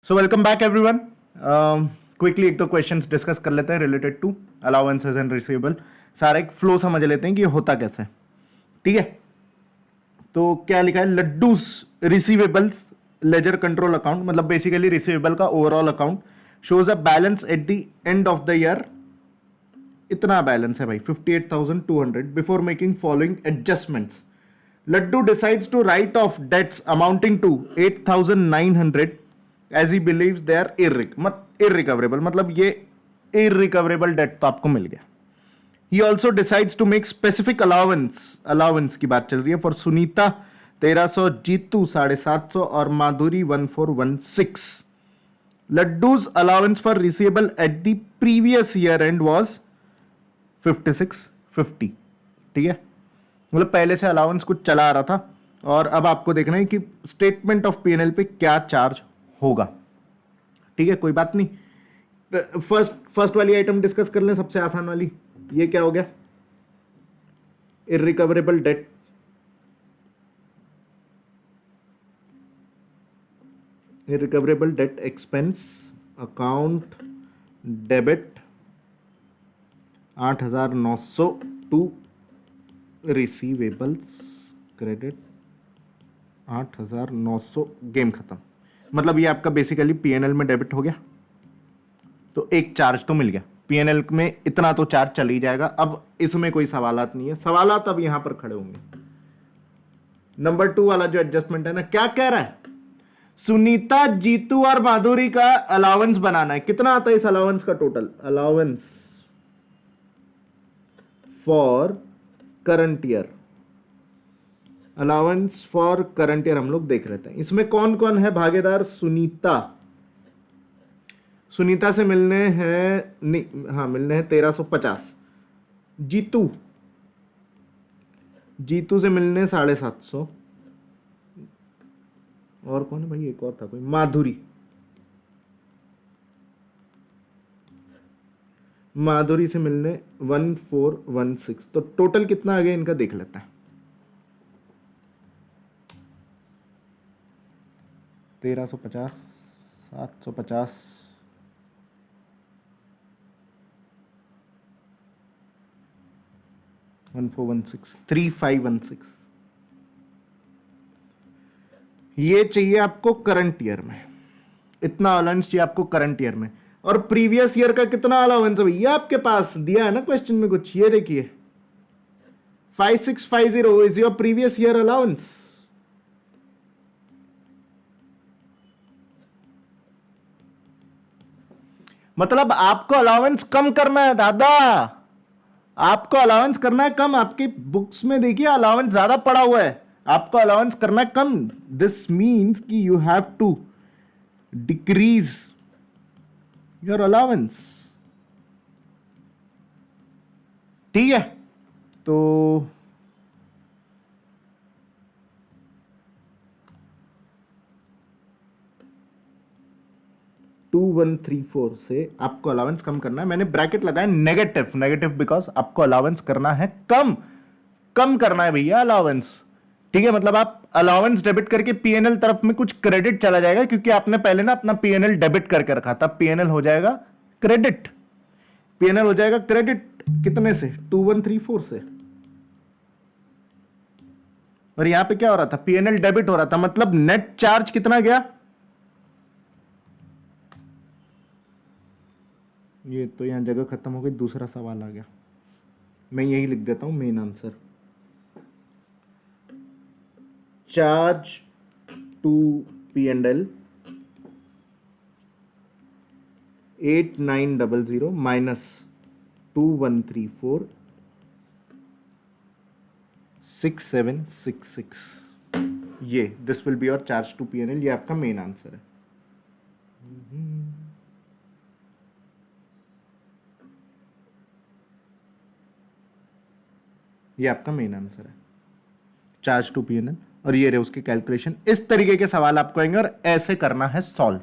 सो welcome back everyone. Quickly एक दो questions discuss कर लेते हैं related to allowances and receivable. सारा एक फ्लो समझ लेते हैं कि ये होता कैसे है। ठीक है, तो क्या लिखा है, Laddoo's receivables ledger control account, मतलब बेसिकली रिसीवेबल का overall account shows a balance at the end of the year. इतना बैलेंस है भाई 58,200 before making following adjustments. Laddoo decides to write off debts amounting to 8,900 as he believes they are irrecoverable, मतलब ये irrecoverable debt तो आपको मिल गया। He also decides to make specific allowance की बात चल रही है फॉर सुनीता 1300, जीतू 750 और माधुरी 1416। Laddoos allowance for receivable at the previous year and was 5650। ठीक है, मतलब पहले से अलाउंस कुछ चला आ रहा था और अब आपको देखना है कि स्टेटमेंट ऑफ पीएनएल पे क्या चार्ज होगा। ठीक है, कोई बात नहीं। फर्स्ट वाली आइटम डिस्कस कर लें, सबसे आसान वाली। ये क्या हो गया, irrecoverable debt. Irrecoverable debt expense account debit 8,900 to receivables credit 8,900। Game खत्म। मतलब ये आपका बेसिकली पीएनएल में डेबिट हो गया, तो एक चार्ज तो मिल गया। पीएनएल में इतना तो चार्ज चल ही जाएगा। अब इसमें कोई सवालात नहीं है, सवालात अब यहां पर खड़े होंगे। नंबर 2 वाला जो एडजस्टमेंट है ना, क्या कह रहा है, सुनीता, जीतू और माधुरी का अलाउंस बनाना है। कितना आता है इस अलाउंस का total? Allowance for current year, allowance for current year हम लोग देख लेते हैं। इसमें कौन कौन है भागीदार? सुनीता से मिलने हैं, नहीं हाँ मिलने हैं 1350। जीतू से मिलने 750। और कौन है भाई, एक और था कोई, माधुरी से मिलने 1416। तो टोटल कितना आ गया इनका देख लेते हैं। 1350, 750, 1416, 3516। ये चाहिए आपको करंट ईयर में, इतना अलाउंस चाहिए आपको करंट ईयर में। और प्रीवियस ईयर का कितना अलाउंस है भैया आपके पास दिया है ना क्वेश्चन में कुछ, ये देखिए 5650 is your previous year allowance. मतलब आपको अलाउंस कम करना है दादा, आपको अलाउंस करना है कम। आपके बुक्स में देखिए अलाउंस ज्यादा पड़ा हुआ है, आपको अलाउंस करना है कम। दिस मीन्स कि you have to decrease your allowance. ठीक है, तो 2134 से आपको अलाउंस कम करना है। मैंने ब्रैकेट लगाया नेगेटिव बिकॉज आपको अलाउंस करना है कम करना है भैया अलाउंस। ठीक है, मतलब आप अलाउंस डेबिट करके पीएनएल तरफ में कुछ क्रेडिट चला जाएगा, क्योंकि आपने पहले ना अपना पीएनएल डेबिट करके रखा था। पीएनएल हो जाएगा क्रेडिट, पीएनएल हो जाएगा क्रेडिट कितने से? 2134 से। और यहां पे क्या हो रहा था, पीएनएल डेबिट हो रहा था, मतलब नेट चार्ज कितना गया? ये तो यहां जगह खत्म हो गई, दूसरा सवाल आ गया, मैं यही लिख देता हूं main answer. Charge to PNL 8900 minus 2134 6766। ये this will be your charge to PNL. ये आपका मेन आंसर है। ये आपका मेन आंसर है, चार्ज टू पीएनएल। और ये रहे उसके कैलकुलेशन। इस तरीके के सवाल आपको आएंगे और ऐसे करना है सॉल्व।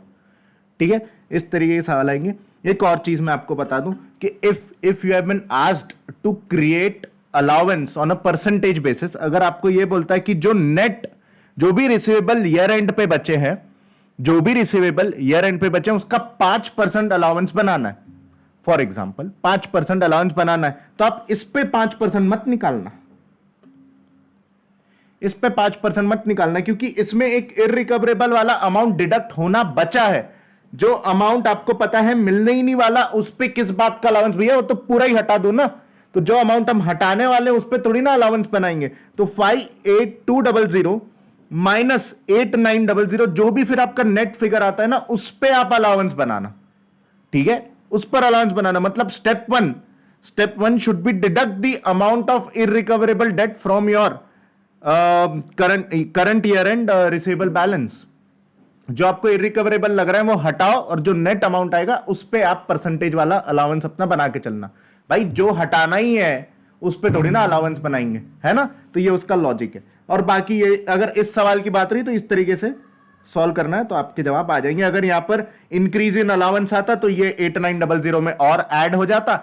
ठीक है, इस तरीके के सवाल आएंगे। एक और चीज मैं आपको बता दूं कि if you have been asked to create allowance on a percentage basis, अगर आपको ये बोलता है कि जो नेट जो भी रिसीवेबल ईयर एंड पे बचे हैं जो भी रिसीवेबल ईयर एंड पे बचे उसका 5% अलाउंस बनाना है। फॉर एग्जाम्पल 5% अलाउंस बनाना है, तो आप इस पे 5% मत निकालना, इस पे 5% मत निकालना, क्योंकि इसमें एक इररिकवरेबल वाला अमाउंट डिडक्ट होना बचा है। जो अमाउंट आपको पता है मिलने ही नहीं वाला, उस पे किस बात का अलाउंस भैया, वो तो पूरा ही हटा दो ना। तो जो अमाउंट हम हटाने वाले हैं उस पे थोड़ी ना अलाउंस बनाएंगे। तो 58200 माइनस 8900, जो भी फिर आपका नेट फिगर आता है ना, उस पे आप अलाउंस बनाना, ठीक है, उस पर अलाउंस बनाना। मतलब step one should be deduct the amount of irrecoverable debt from your current year end receivable balance. जो आपको इररिकवरेबल लग रहा है वो हटाओ, और जो नेट अमाउंट आएगा उस पे आप परसेंटेज वाला अलाउंस अपना बना के चलना। भाई जो हटाना ही है उस पे थोड़ी ना अलाउंस बनाएंगे, है ना। तो ये उसका लॉजिक है। और बाकी ये अगर इस सवाल की बात रही तो इस तरीके से सॉल्व करना है तो आपके जवाब आ जाएंगे। अगर यहां पर इंक्रीज इन अलाउंस आता तो ये 8900 में और ऐड हो जाता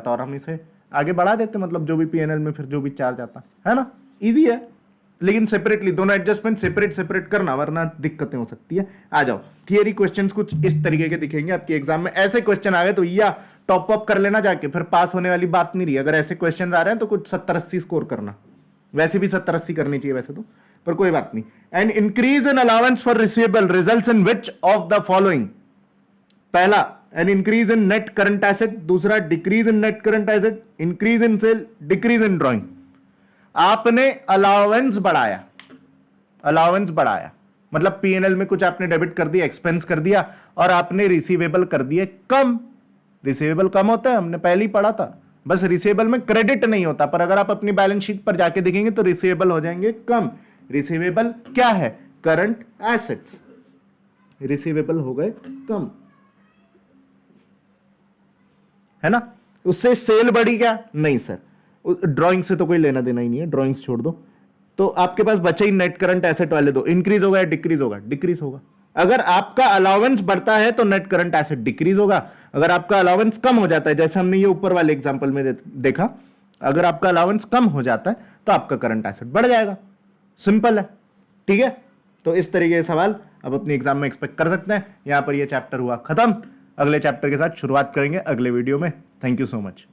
और हम इसे आगे बढ़ा देते, मतलब जो भी पीएनएल में फिर जो भी चार्ज आता है ना। इजी है, लेकिन सेपरेटली दोनों एडजस्टमेंट सेपरेट करना, वरना दिक्कतें हो सकती है। आ जाओ, थियरी क्वेश्चंस कुछ इस तरीके के दिखेंगे आपके एग्जाम में। ऐसे क्वेश्चन आ गए तो या टॉप अप कर लेना जाके, फिर पास होने वाली बात नहीं रही। अगर ऐसे क्वेश्चन आ रहे हैं तो कुछ 70-80 स्कोर करना, वैसे भी 70-80 करनी चाहिए वैसे तो, पर कोई बात नहीं। And increase in allowance for receivable results in which of the following. पहला an increase in net current asset, दूसरा decrease in net current asset, increase in sale, decrease in drawing. आपने अलाउंस बढ़ाया मतलब पीएनएल में कुछ आपने debit कर दिया, एक्सपेंस कर दिया, और आपने रिसीवेबल कर दिए कम। रिसीवेबल कम होता है, हमने पहले ही पढ़ा था। बस रिसीवेबल में क्रेडिट नहीं होता, पर अगर आप अपनी बैलेंस शीट पर जाके देखेंगे तो रिसीवेबल हो जाएंगे कम। रिसीवेबल क्या है? Current assets. रिसीवेबल हो गए कम, है ना। उससे सेल बढ़ी क्या? नहीं सर, ड्राइंग से तो कोई लेना देना ही नहीं है, ड्राइंग्स छोड़ दो। तो आपके पास बचे ही नेट करंट एसेट वाले दो, इंक्रीज होगा या डिक्रीज होगा? डिक्रीज होगा। अगर आपका अलाउंस बढ़ता है तो नेट करंट एसेट डिक्रीज होगा, अगर आपका अलाउंस कम हो जाता है, जैसे हमने ये ऊपर वाले एग्जांपल में देखा, अगर आपका अलाउंस कम हो जाता है तो आपका करंट एसेट बढ़ जाएगा। सिंपल है, ठीक है। तो इस तरीके के सवाल अब अपने एग्जाम में एक्सपेक्ट कर सकते हैं। यहां पर ये चैप्टर हुआ खत्म, अगले चैप्टर के साथ शुरुआत करेंगे अगले वीडियो में। Thank you so much.